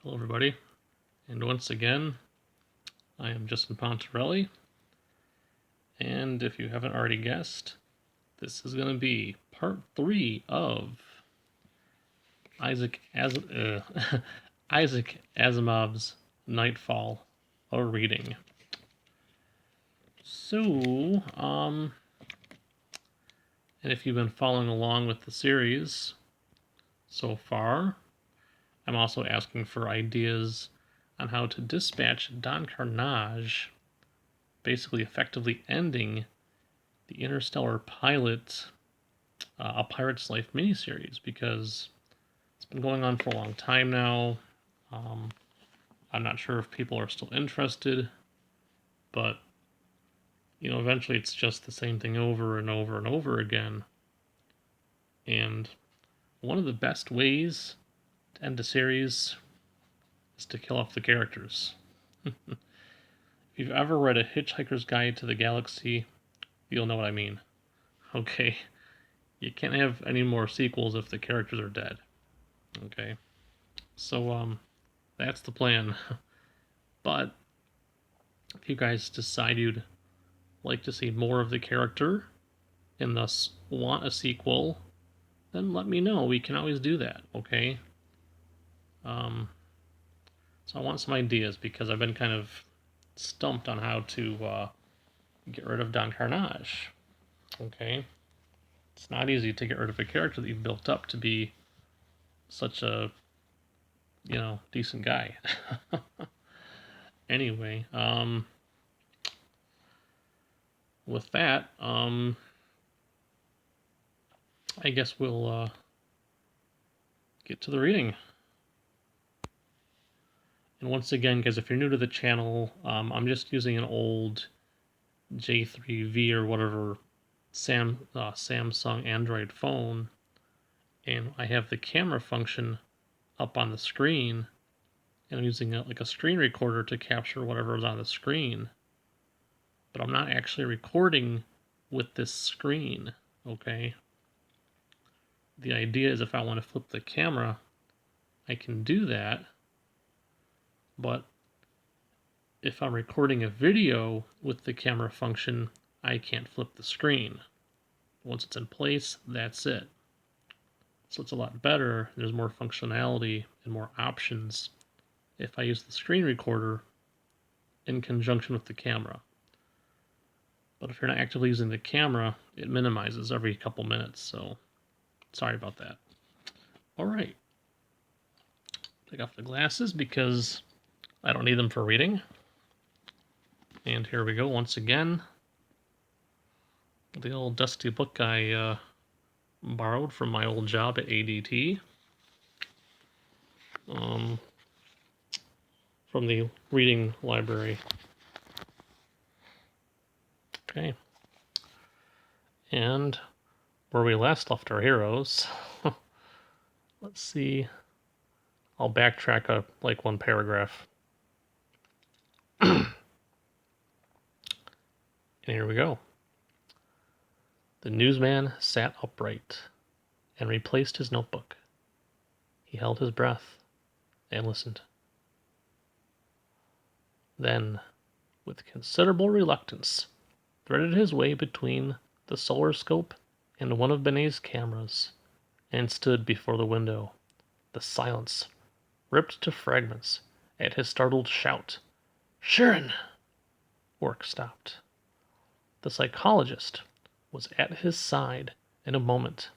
Hello everybody, and once again, I am Justin Pontarelli, and if you haven't already guessed, this is going to be part 3 of Isaac Asimov's Nightfall, a reading. So, and if you've been following along with the series so far, I'm also asking for ideas on how to dispatch Don Carnage, basically effectively ending the Interstellar Pilot, A Pirate's Life miniseries, because it's been going on for a long time now. I'm not sure if people are still interested, but eventually it's just the same thing over and over and over again. And one of the best ways to end a series is to kill off the characters. If you've ever read A Hitchhiker's Guide to the Galaxy, you'll know what I mean. Okay, you can't have any more sequels if the characters are dead. Okay, so that's the plan. But if you guys decide you'd like to see more of the character and thus want a sequel, then let me know. We can always do that, okay? So I want some ideas because I've been kind of stumped on how to get rid of Don Carnage, okay? It's not easy to get rid of a character that you've built up to be such a, decent guy. Anyway, with that, I guess we'll get to the reading. And once again, guys, if you're new to the channel, I'm just using an old J3V or whatever Samsung Android phone, and I have the camera function up on the screen, and I'm using a screen recorder to capture whatever is on the screen. But I'm not actually recording with this screen, okay? The idea is if I want to flip the camera, I can do that, but if I'm recording a video with the camera function, I can't flip the screen. Once it's in place, that's it. So it's a lot better. There's more functionality and more options if I use the screen recorder in conjunction with the camera. But if you're not actively using the camera, it minimizes every couple minutes, so sorry about that. All right. Take off the glasses because I don't need them for reading. And here we go once again. The old dusty book I borrowed from my old job at ADT. From the reading library. Okay. And where we last left our heroes, let's see. I'll backtrack like one paragraph. And here we go. The newsman sat upright and replaced his notebook. He held his breath and listened. Then, with considerable reluctance, threaded his way between the solar scope and one of Benet's cameras and stood before the window. The silence ripped to fragments at his startled shout. Sheerin! Work stopped. The psychologist was at his side in a moment.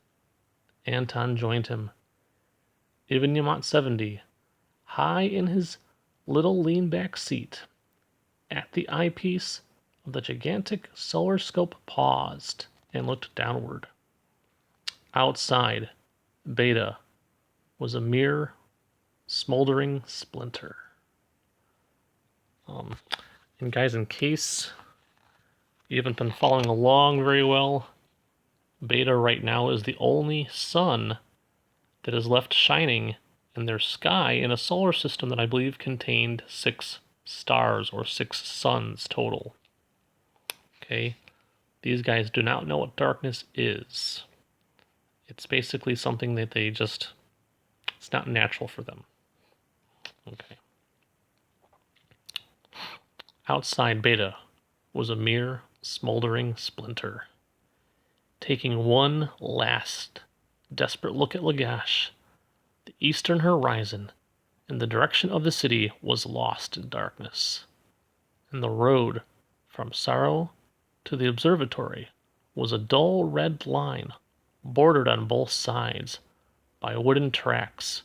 Anton joined him. Ivan 70, high in his little lean-back seat, at the eyepiece of the gigantic solar scope, paused and looked downward. Outside, Beta was a mere smoldering splinter. And guys, in case you haven't been following along very well, Beta right now is the only sun that is left shining in their sky in a solar system that I believe contained 6 stars or 6 suns total. Okay, these guys do not know what darkness is. It's basically something that it's not natural for them. Okay. Outside Beta was a mere smoldering splinter. Taking one last desperate look at Lagash, the eastern horizon in the direction of the city was lost in darkness, and the road from Sorrow to the observatory was a dull red line bordered on both sides by wooden tracks,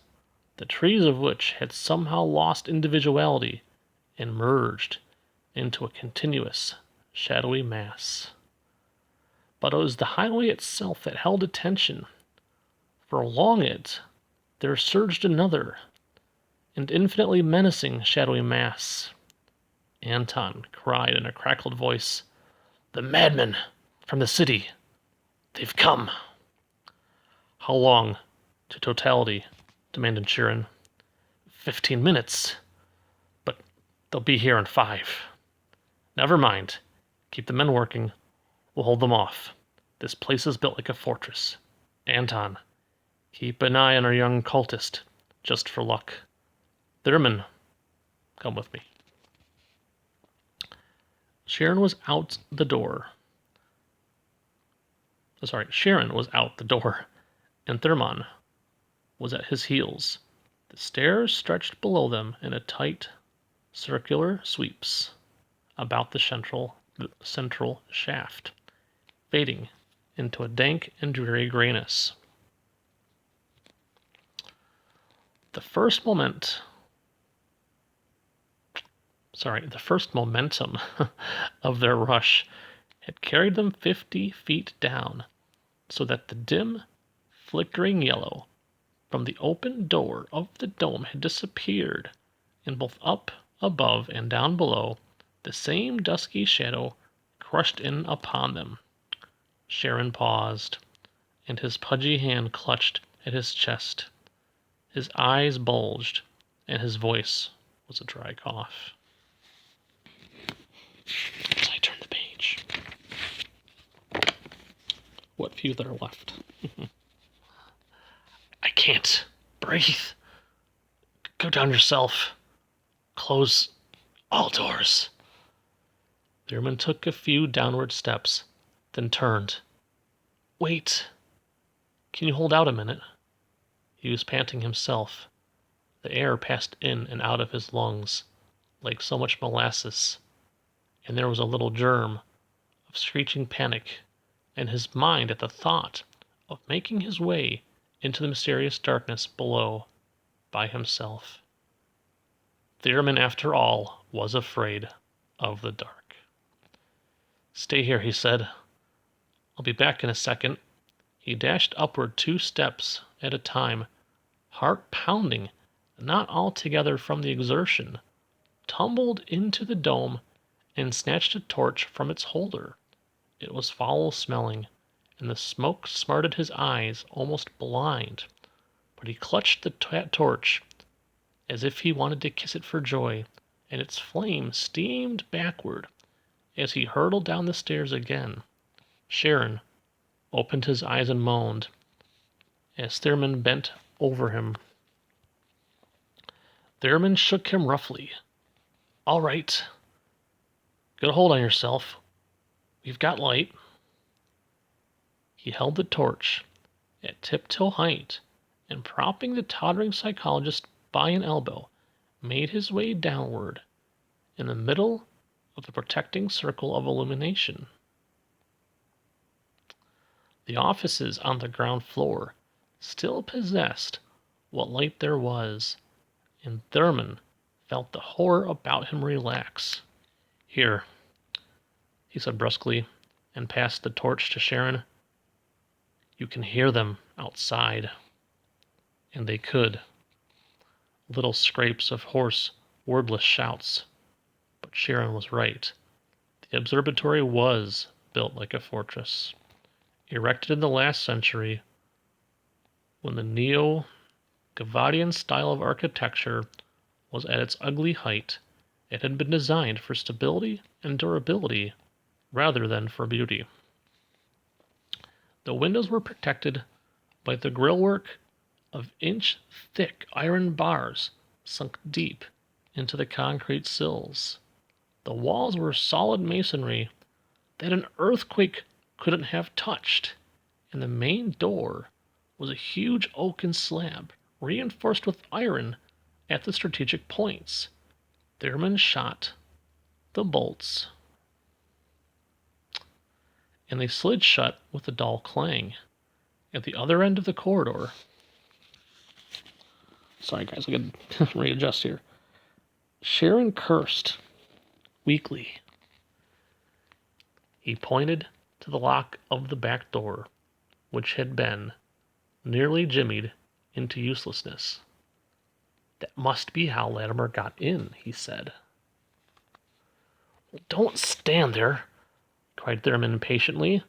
the trees of which had somehow lost individuality and merged into a continuous, shadowy mass. But it was the highway itself that held attention, for along it there surged another and infinitely menacing shadowy mass. Anton cried in a crackled voice, "The madmen from the city! They've come!" "How long to totality?" demanded Sheerin. 15 minutes. But they'll be here in 5. Never mind. Keep the men working. We'll hold them off. This place is built like a fortress. Anton, keep an eye on our young cultist, just for luck. Thurman, come with me. Sheerin was out the door. Sheerin was out the door, and Thurman was at his heels. The stairs stretched below them in a tight, circular sweeps about the central shaft, fading into a dank and dreary grayness. The first momentum of their rush had carried them 50 feet down, so that the dim, flickering yellow from the open door of the dome had disappeared, and both up above and down below, the same dusky shadow crushed in upon them. Sheerin paused, and his pudgy hand clutched at his chest. His eyes bulged, and his voice was a dry cough. As I turned the page, what few there are left. I can't breathe. Go down yourself. Close all doors. Thurman took a few downward steps, then turned. Wait. Can you hold out a minute? He was panting himself. The air passed in and out of his lungs like so much molasses, and there was a little germ of screeching panic in his mind at the thought of making his way into the mysterious darkness below by himself. Thurman, after all, was afraid of the dark. Stay here, he said. I'll be back in a second. He dashed upward 2 steps at a time, heart pounding, not altogether from the exertion, tumbled into the dome and snatched a torch from its holder. It was foul-smelling, and the smoke smarted his eyes almost blind, but he clutched the torch as if he wanted to kiss it for joy, and its flame steamed backward as he hurtled down the stairs again. Sheerin opened his eyes and moaned as Thurman bent over him. Thurman shook him roughly. All right. Get a hold on yourself. We've got light. He held the torch at tiptoe height and, propping the tottering psychologist by an elbow, made his way downward in the middle of the protecting circle of illumination. The offices on the ground floor still possessed what light there was, and Thurman felt the horror about him relax. Here, he said brusquely, and passed the torch to Sheerin. You can hear them outside. And they could. Little scrapes of hoarse, wordless shouts. But Sheerin was right. The observatory was built like a fortress. Erected in the last century, when the Neo-Gavadian style of architecture was at its ugly height, it had been designed for stability and durability rather than for beauty. The windows were protected by the grillwork of inch-thick iron bars sunk deep into the concrete sills. The walls were solid masonry that an earthquake couldn't have touched, and the main door was a huge oaken slab reinforced with iron at the strategic points. Thurman shot the bolts, and they slid shut with a dull clang. At the other end of the corridor, sorry guys, I gotta readjust here. Sheerin cursed weakly. He pointed to the lock of the back door, which had been nearly jimmied into uselessness. That must be how Latimer got in, he said. Don't stand there, cried Thurman impatiently.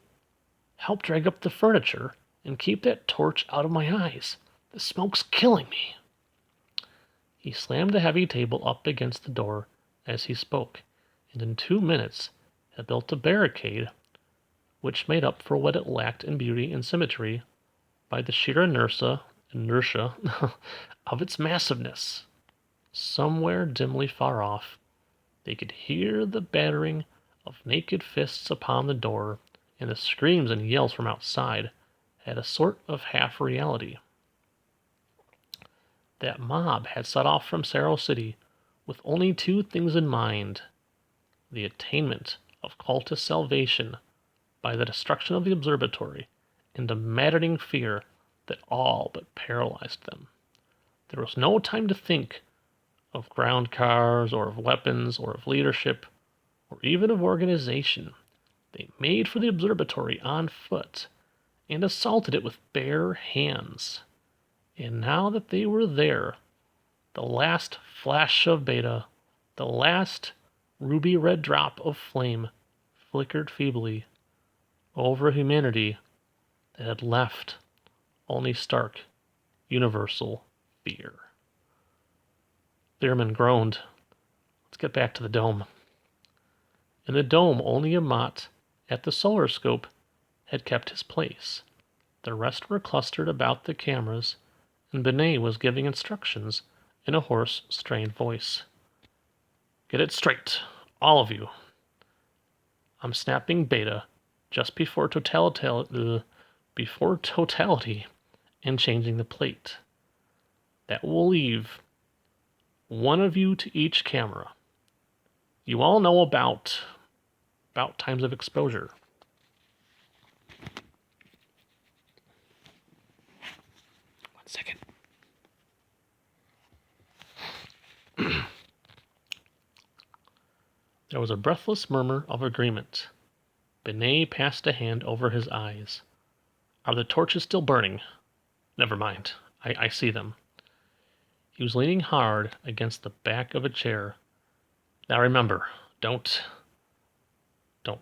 Help drag up the furniture and keep that torch out of my eyes. The smoke's killing me. He slammed the heavy table up against the door as he spoke, and in 2 minutes had built a barricade which made up for what it lacked in beauty and symmetry by the sheer inertia of its massiveness. Somewhere dimly far off, they could hear the battering of naked fists upon the door, and the screams and yells from outside had a sort of half-reality. That mob had set off from Sarrow City with only 2 things in mind: the attainment of cultist salvation by the destruction of the observatory, and a maddening fear that all but paralyzed them. There was no time to think of ground cars, or of weapons, or of leadership, or even of organization. They made for the observatory on foot, and assaulted it with bare hands. And now that they were there, the last flash of beta, the last ruby-red drop of flame flickered feebly over a humanity that had left only stark, universal fear. Thurman groaned. Let's get back to the dome. In the dome, only Amat at the solar scope had kept his place. The rest were clustered about the cameras, and Benet was giving instructions in a hoarse, strained voice. Get it straight, all of you. I'm snapping beta just before totality and changing the plate. That will leave 1 of you to each camera. You all know about times of exposure. One second. There was a breathless murmur of agreement. Benet passed a hand over his eyes. Are the torches still burning? Never mind. I see them. He was leaning hard against the back of a chair. Now remember, don't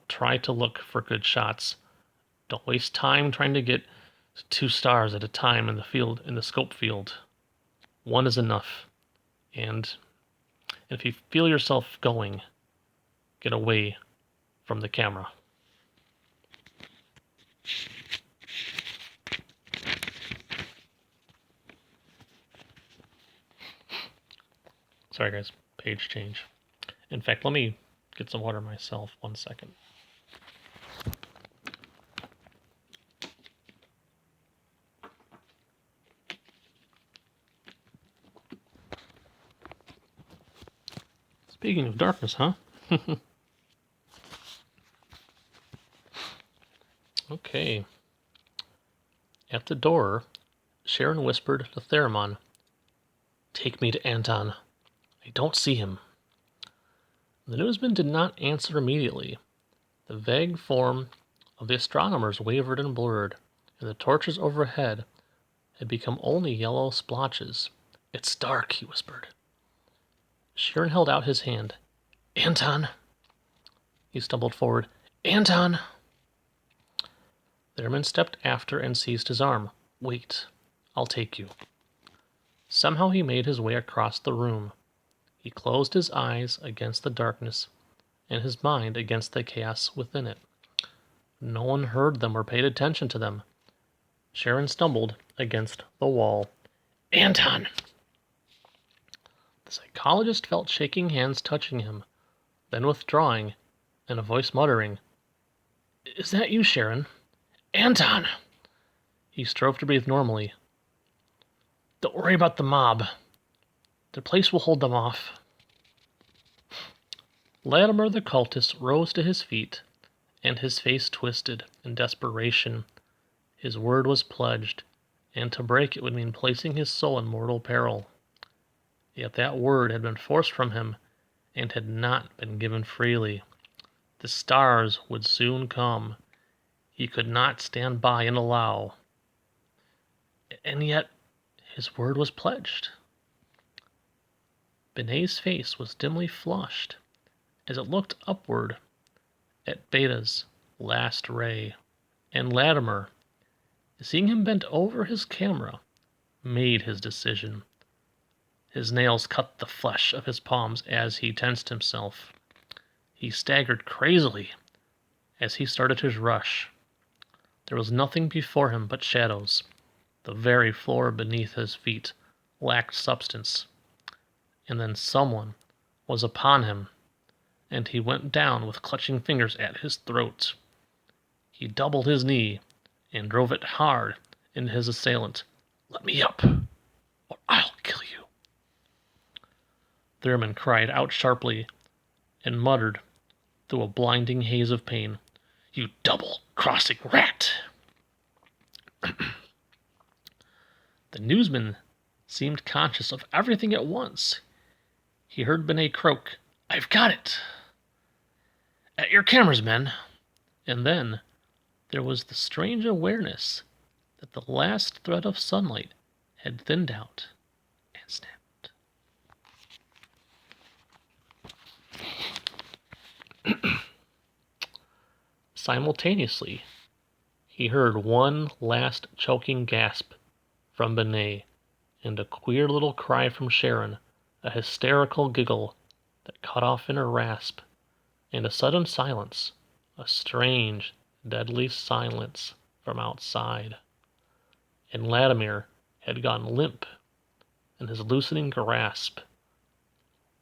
try to look for good shots. Don't waste time trying to get 2 stars at a time in the scope field. 1 is enough. And if you feel yourself going, get away from the camera. Sorry guys, page change. In fact, let me get some water myself. 1 second. Speaking of darkness, huh? Okay. At the door, Sheerin whispered to Theramon, Take me to Anton. I don't see him. The newsman did not answer immediately. The vague form of the astronomers wavered and blurred, and the torches overhead had become only yellow splotches. It's dark, he whispered. Sheerin held out his hand. Anton! He stumbled forward. Anton! Theremin stepped after and seized his arm. Wait, I'll take you. Somehow he made his way across the room. He closed his eyes against the darkness, and his mind against the chaos within it. No one heard them or paid attention to them. Sheerin stumbled against the wall. Anton! The psychologist felt shaking hands touching him, then withdrawing, and a voice muttering, "Is that you, Sheerin?" "Anton!" He strove to breathe normally. "Don't worry about the mob. The place will hold them off." Latimer the cultist rose to his feet, and his face twisted in desperation. His word was pledged, and to break it would mean placing his soul in mortal peril. Yet that word had been forced from him, and had not been given freely. The stars would soon come. He could not stand by and allow. And yet his word was pledged. Benet's face was dimly flushed as it looked upward at Beta's last ray, and Latimer, seeing him bent over his camera, made his decision. His nails cut the flesh of his palms as he tensed himself. He staggered crazily as he started his rush. There was nothing before him but shadows. The very floor beneath his feet lacked substance. And then someone was upon him, and he went down with clutching fingers at his throat. He doubled his knee and drove it hard into his assailant. "Let me up, or I'll kill you." Thurman cried out sharply and muttered through a blinding haze of pain, "You double-crossing rat!" The newsman seemed conscious of everything at once. He heard Benet croak, "I've got it! At your cameras, men!" And then there was the strange awareness that the last thread of sunlight had thinned out and snapped. Simultaneously, he heard one last choking gasp from Benet and a queer little cry from Sheerin, a hysterical giggle that cut off in a rasp, and a sudden silence, a strange, deadly silence from outside. And Latimer had gone limp in his loosening grasp.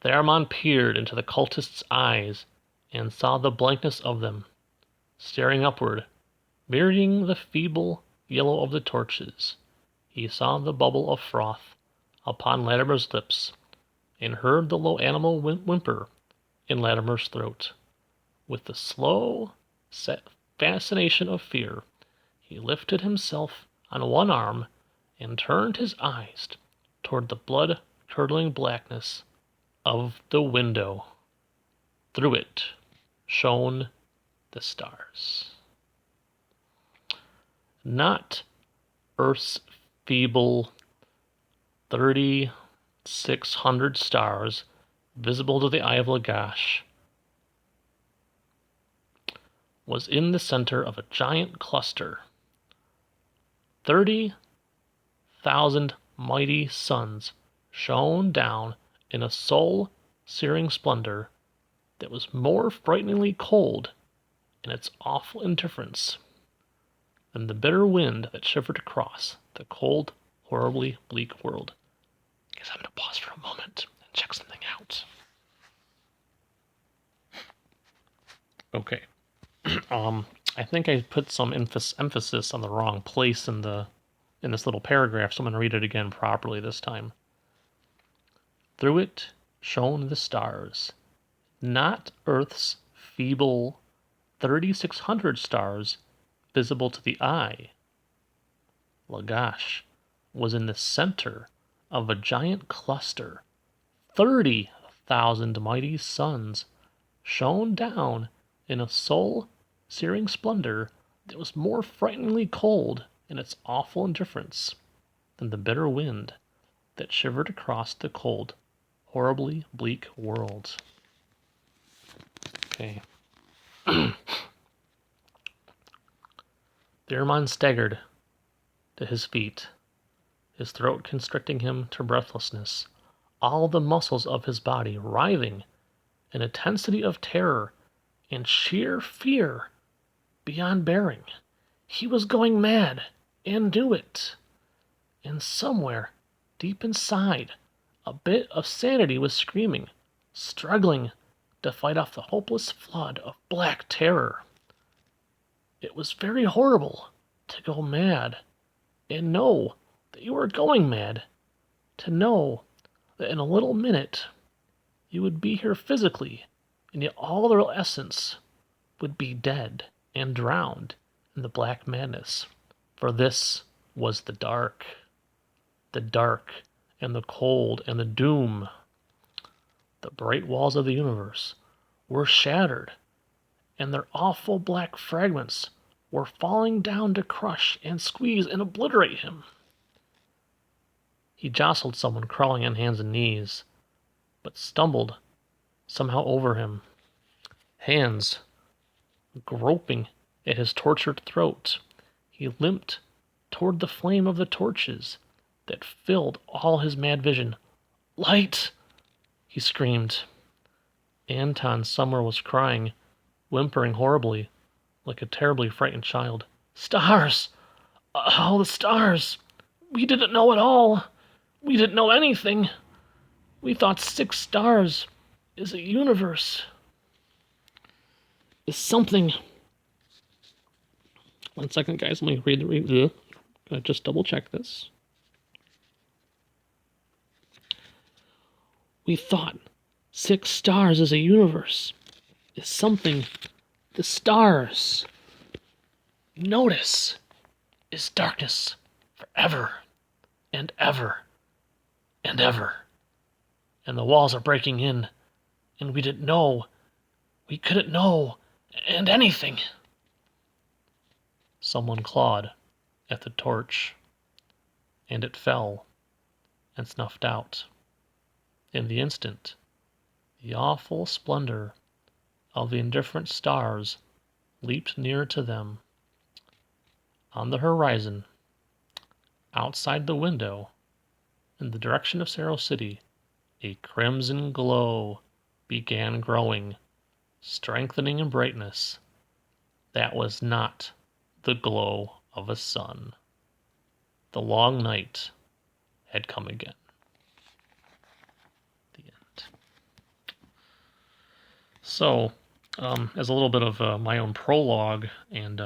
Theramon peered into the cultist's eyes and saw the blankness of them, staring upward, mirroring the feeble yellow of the torches. He saw the bubble of froth upon Latimer's lips, and heard the low animal whimper in Latimer's throat. With the slow, set fascination of fear, he lifted himself on one arm and turned his eyes toward the blood-curdling blackness of the window. Through it shone the stars. Not Earth's feeble 3,600 stars visible to the eye of Lagash, was in the center of a giant cluster. 30,000 mighty suns shone down in a soul-searing splendor that was more frighteningly cold in its awful indifference than the bitter wind that shivered across the cold, horribly bleak world. I guess I'm going to pause for a moment and check something out. Okay. I think I put some emphasis on the wrong place in this little paragraph, so I'm going to read it again properly this time. Through it shone the stars, not Earth's feeble 3,600 stars visible to the eye. Lagash was in the center of a giant cluster. 30,000 mighty suns shone down in a soul-searing splendor that was more frighteningly cold in its awful indifference than the bitter wind that shivered across the cold, horribly bleak world. Okay. Theramon staggered to his feet, his throat constricting him to breathlessness, all the muscles of his body writhing in a tensity of terror and sheer fear beyond bearing. He was going mad, and knew it. And somewhere, deep inside, A bit of sanity was screaming, struggling to fight off the hopeless flood of black terror. It was very horrible to go mad and know that you were going mad, to know that in a little minute you would be here physically, and yet all their essence would be dead and drowned in the black madness. For this was the dark and the cold and the doom. The bright walls of the universe were shattered, and their awful black fragments were falling down to crush and squeeze and obliterate him. He jostled someone crawling on hands and knees, but stumbled somehow over him. Hands groping at his tortured throat, he limped toward the flame of the torches that filled all his mad vision. "Light!" he screamed. Anton somewhere was crying, whimpering horribly, like a terribly frightened child. "Stars! Oh, the stars! We didn't know at all! We didn't know anything! We thought 6 stars is a universe, is something." One second, guys, let me read the review. Just double check this. "We thought 6 stars is a universe, is something the stars. Notice is darkness forever and ever and ever. And the walls are breaking in, and we didn't know. We couldn't know, and anything." Someone clawed at the torch, and it fell and snuffed out. In the instant, the awful splendor of the indifferent stars leaped nearer to them. On the horizon, outside the window, in the direction of Cerro City, a crimson glow began growing, strengthening in brightness. That was not the glow of a sun. The long night had come again. The end. So, as a little bit of my own prologue and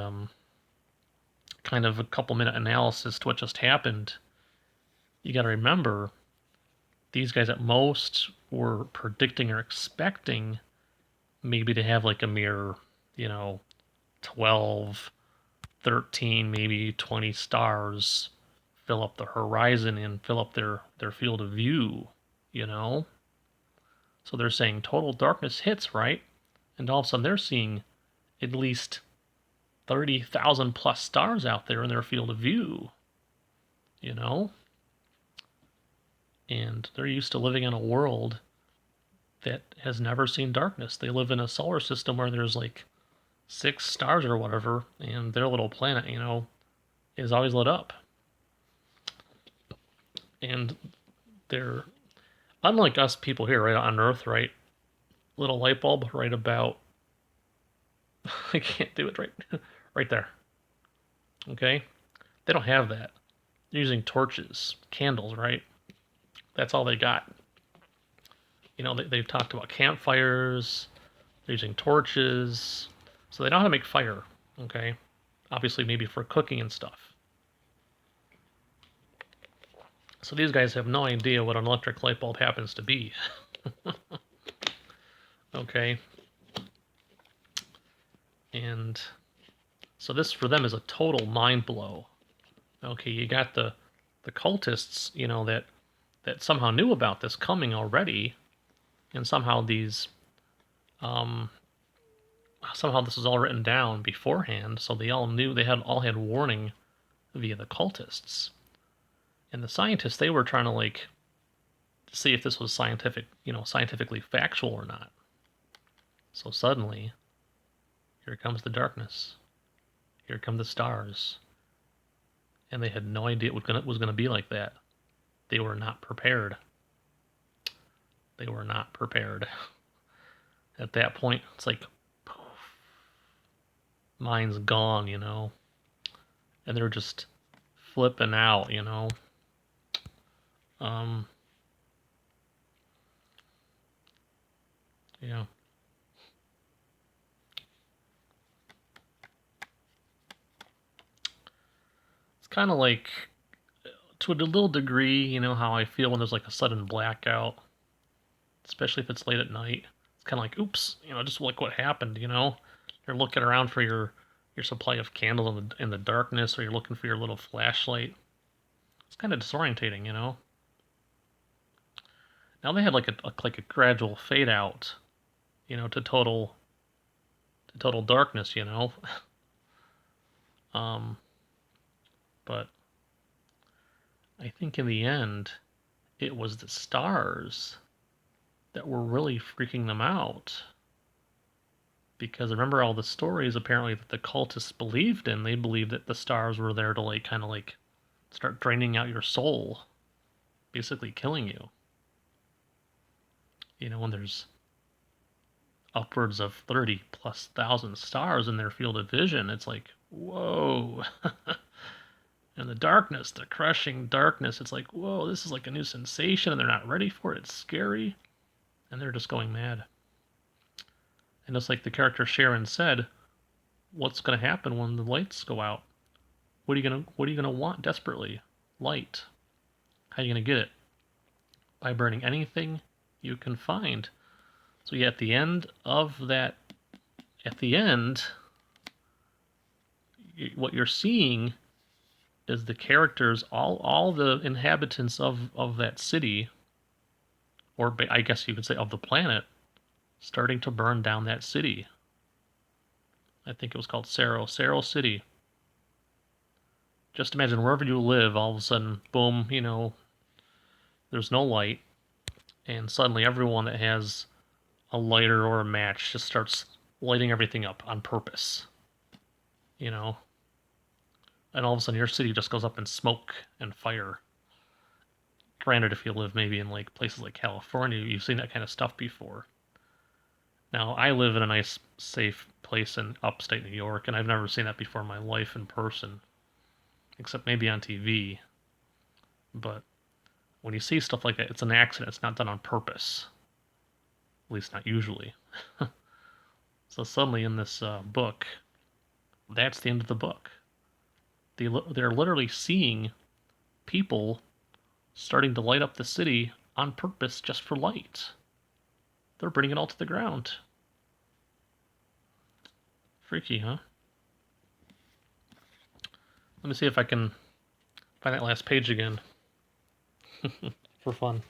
kind of a couple-minute analysis to what just happened, you got to remember, these guys at most were predicting or expecting maybe to have like a mere, 12, 13, maybe 20 stars fill up the horizon and fill up their field of view, So they're saying total darkness hits, right? And all of a sudden they're seeing at least 30,000 plus stars out there in their field of view, And they're used to living in a world that has never seen darkness. They live in a solar system where there's like 6 stars or whatever, and their little planet, is always lit up. And they're, unlike us people here, right on Earth, right? Little light bulb right about, I can't do it right there. Okay? They don't have that. They're using torches, candles, right? That's all they got. They've talked about campfires, they're using torches, so they know how to make fire, okay? Obviously, maybe for cooking and stuff. So these guys have no idea what an electric light bulb happens to be. Okay? And so this, for them, is a total mind blow. Okay, you got the cultists, that somehow knew about this coming already, and somehow somehow this was all written down beforehand, so they all knew, they all had warning via the cultists. And the scientists, they were trying to see if this was scientifically factual or not. So suddenly, here comes the darkness. Here come the stars. And they had no idea it was going to be like that. They were not prepared. They were not prepared. At that point, it's like, poof, mind's gone, And they're just flipping out, Yeah. It's kind of like, to a little degree, how I feel when there's like a sudden blackout, especially if it's late at night. It's kind of like, oops, just like what happened. You're looking around for your supply of candles in the darkness, or you're looking for your little flashlight. It's kind of disorientating. Now they had like a gradual fade out, to total darkness. Um, but I think in the end, it was the stars that were really freaking them out. Because remember all the stories apparently that the cultists believed in, they believed that the stars were there to kind of start draining out your soul, basically killing you. When there's upwards of 30 plus thousand stars in their field of vision, it's like, whoa. And the darkness, the crushing darkness, it's like, whoa, this is like a new sensation and they're not ready for it. It's scary. And they're just going mad. And just like the character Sheerin said, what's going to happen when the lights go out? What are you gonna want desperately? Light. How are you gonna get it? By burning anything you can find. So yeah, at the end, what you're seeing is the characters, all the inhabitants of that city, or I guess you could say of the planet, starting to burn down that city. I think it was called Saro City. Just imagine wherever you live, all of a sudden, boom, there's no light, and suddenly everyone that has a lighter or a match just starts lighting everything up on purpose, you know? And all of a sudden your city just goes up in smoke and fire. Granted, if you live maybe in like places like California, you've seen that kind of stuff before. Now, I live in a nice, safe place in upstate New York, and I've never seen that before in my life in person, except maybe on TV. But when you see stuff like that, it's an accident. It's not done on purpose. At least not usually. So suddenly in this book, that's the end of the book. They're literally seeing people starting to light up the city on purpose just for light. They're burning it all to the ground. Freaky, huh? Let me see if I can find that last page again. For fun.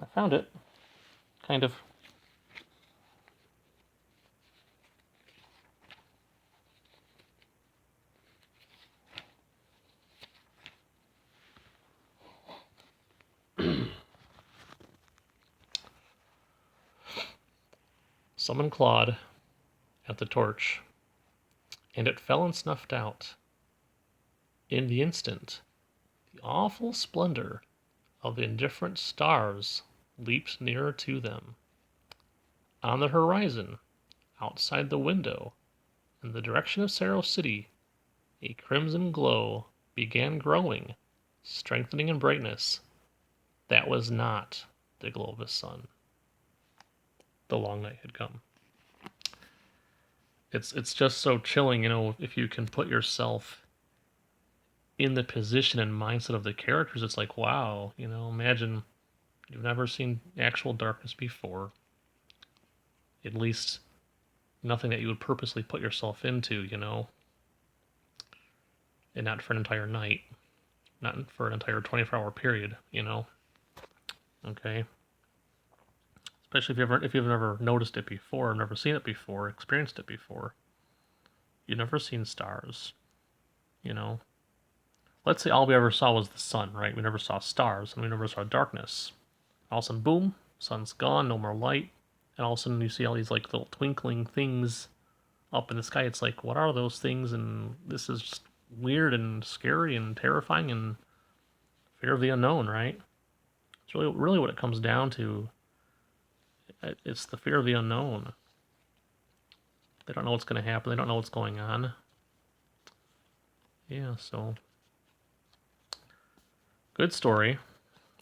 I found it. Kind of. Summon Claude at the torch, and it fell and snuffed out. In the instant, the awful splendor of the indifferent stars leaped nearer to them. On the horizon, outside the window, in the direction of Saro City, a crimson glow began growing, strengthening in brightness. That was not the glow of the sun. The long night had come. It's just so chilling, if you can put yourself in the position and mindset of the characters. It's like, wow, imagine you've never seen actual darkness before. At least nothing that you would purposely put yourself into, and not for an entire night, not for an entire 24-hour period, Okay. Especially if you've never noticed it before, never seen it before, experienced it before. You've never seen stars, you know. Let's say all we ever saw was the sun, right? We never saw stars, and we never saw darkness. All of a sudden, boom, sun's gone, no more light, and all of a sudden you see all these like little twinkling things up in the sky. It's like, what are those things? And this is just weird and scary and terrifying and fear of the unknown, right? It's really what it comes down to. It's the fear of the unknown. They don't know what's going to happen. They don't know what's going on. yeah, so good story.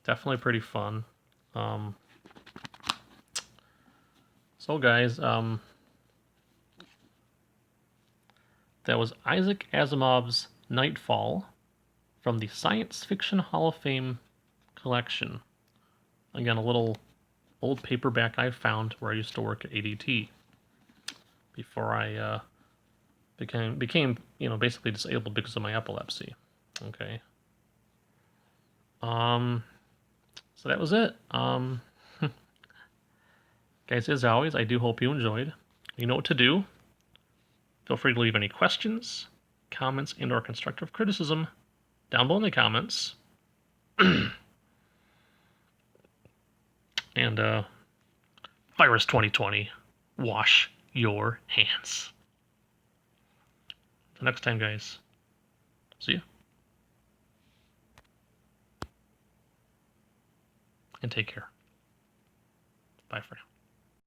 Definitely pretty fun. So guys, that was Isaac Asimov's Nightfall from the Science Fiction Hall of Fame collection. Again, a little old paperback I found where I used to work at ADT before I became basically disabled because of my epilepsy. Okay. So that was it. Guys, as always, I do hope you enjoyed. You know what to do. Feel free to leave any questions, comments, and/or constructive criticism down below in the comments. And Virus 2020, wash your hands. Until next time, guys. See you. And take care. Bye for now.